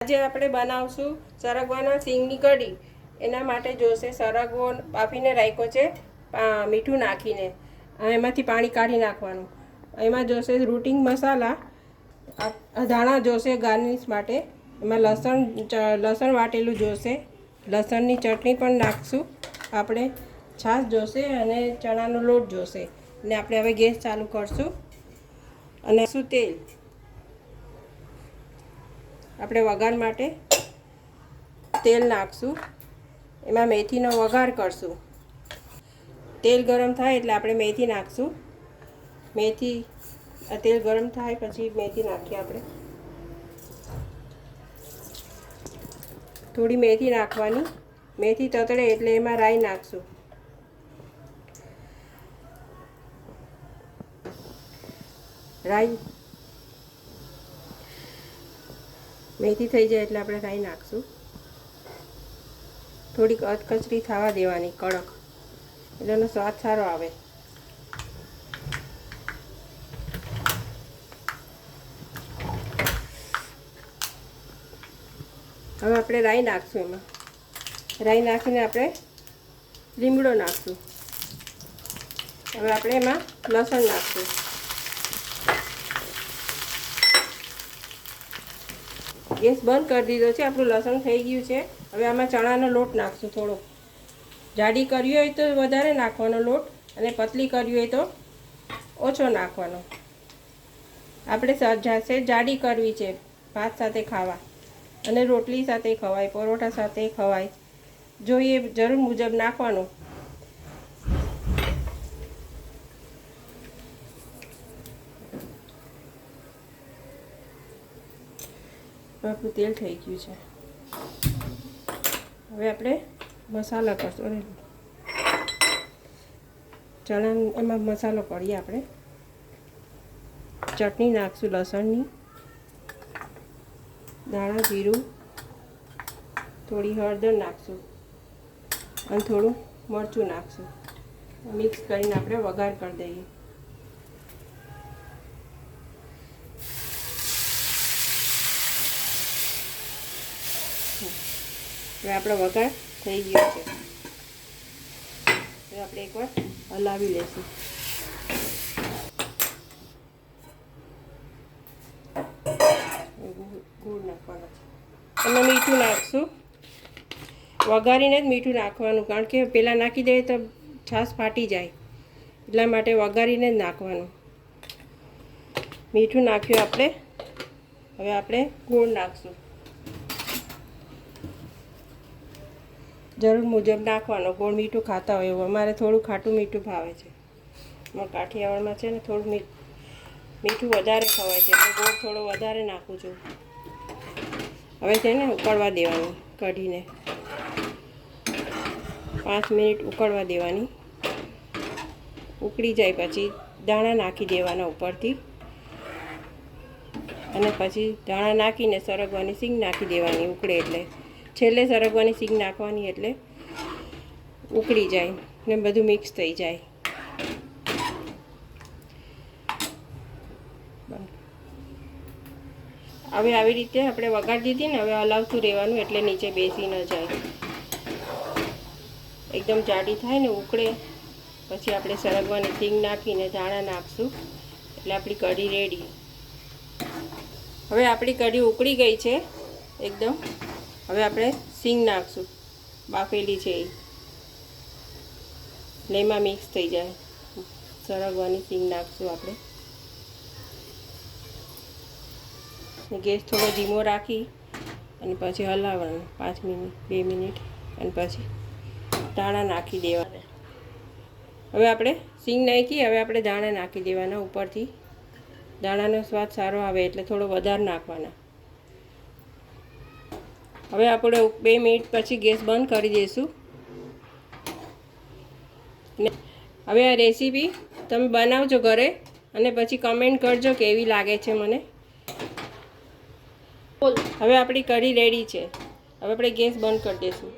આજે આપણે બનાવશું સરગવાના સિંગની કઢી। એના માટે જોશે સરગવો બાફીને રાખ્યો છે મીઠું નાખીને, એમાંથી પાણી કાઢી નાખવાનું। એમાં જોશે રૂટિંગ મસાલા, ધાણા જોશે ગાર્નિશ માટે, એમાં લસણ વાટેલું જોશે, લસણની ચટણી પણ નાખશું આપણે, છાશ જોશે અને ચણાનો લોટ જોશે। ને આપણે હવે ગેસ ચાલુ કરશું અને શું તેલ આપણે વઘાર માટે તેલ નાખશું, એમાં મેથીનો વઘાર કરશું। તેલ ગરમ થાય એટલે આપણે મેથી નાખશું। મેથી તેલ ગરમ થાય પછી મેથી નાખીએ આપણે, થોડી મેથી નાખવાની। મેથી તતડે એટલે એમાં રાઈ નાખશું। રાઈ મેથી થઈ જાય એટલે આપણે રાઈ નાખશું। થોડીક અધકચરી થવા દેવાની, કડક, એટલે એનો સ્વાદ સારો આવે। હવે આપણે રાઈ નાખશું, એમાં રાઈ નાખીને આપણે લીમડો નાખશું। હવે આપણે એમાં લસણ નાખશું। ગેસ બંધ કરી દીધો છે, આપણું લસણ થઈ ગયું છે। હવે આમાં ચણાનો લોટ નાખશું। થોડો જાડી કરવી હોય તો વધારે નાખવાનો લોટ, અને પતલી કરવી હોય તો ઓછો નાખવાનો। આપણે જાડી કરવી છે, ભાત સાથે ખાવા અને રોટલી સાથે ખવાય, પરોઠા સાથે ખવાય, જોઈએ જરૂર મુજબ નાખવાનું। આપણું તેલ થઈ ગયું છે, હવે આપણે મસાલા કરશું। ચણા એમાં મસાલો કરીએ આપણે, ચટણી નાખશું લસણની, ધાણા જીરું, થોડી હળદર નાખશું અને થોડું મરચું નાખશું। મિક્સ કરીને આપણે વઘાર કરી દઈએ। હવે આપણો વઘાર થઈ ગયો છે, હવે આપણે એકવાર હલાવી લઈશું। ગોળ નાખવાનો છે, એમાં મીઠું નાખશું। વઘારીને જ મીઠું નાખવાનું, કારણ કે પહેલાં નાખી દઈએ તો છાશ ફાટી જાય, એટલા માટે વઘારીને જ નાખવાનું। મીઠું નાખ્યું આપણે, હવે આપણે ગોળ નાખશું, જરૂર મુજબ નાખવાનો। ગોળ મીઠું ખાતા હોય એવું, અમારે થોડું ખાટું મીઠું ભાવે છે। અમારા કાઠિયાવાડમાં છે ને થોડું મીઠું વધારે ખવાય છે, એટલે ગોળ થોડો વધારે નાખું છું। હવે તેને ઉકળવા દેવાની, કઢીને 5 મિનિટ ઉકળવા દેવાની। ઉકળી જાય પછી દાણા નાખી દેવાના ઉપરથી, અને પછી દાણા નાખીને સરગવાની સિંગ નાખી દેવાની। ઉકળે એટલે છેલ્લે સરગવાની સિંગ નાખવાની, એટલે ઉકળી જાય ને બધું મિક્સ થઈ જાય। હવે આવી રીતે આપણે વઘાર દીધી ને, હવે હલાવતું રહેવાનું, એટલે નીચે બેસી ન જાય। એકદમ જાડી થાય ને ઉકળે પછી આપણે સરગવાની સિંગ નાખીને ધાણા નાખશું, એટલે આપણી કઢી રેડી। હવે આપણી કઢી ઉકળી ગઈ છે એકદમ। હવે આપણે સિંગ નાખશું, બાફેલી છે એ, એટલે એમાં મિક્સ થઈ જાય। સરગવાની સિંગ નાખશું આપણે, ગેસ થોડો ધીમો રાખી અને પછી હલાવવાનું 5 મિનિટ 2 મિનિટ, અને પછી ધાણા નાખી દેવાના। હવે આપણે સિંગ નાખી, હવે આપણે ધાણા નાખી દેવાના ઉપરથી। દાણાનો સ્વાદ સારો આવે એટલે થોડો વધારે નાખવાના। હવે આપણે 2 મિનિટ પછી ગેસ બંધ કરી દઈશું। હવે આ રેસીપી તમે બનાવજો ઘરે, અને પછી કમેન્ટ કરજો કેવી લાગે છે મને। હવે આપણી કઢી રેડી છે, હવે આપણે ગેસ બંધ કરી દઈશું।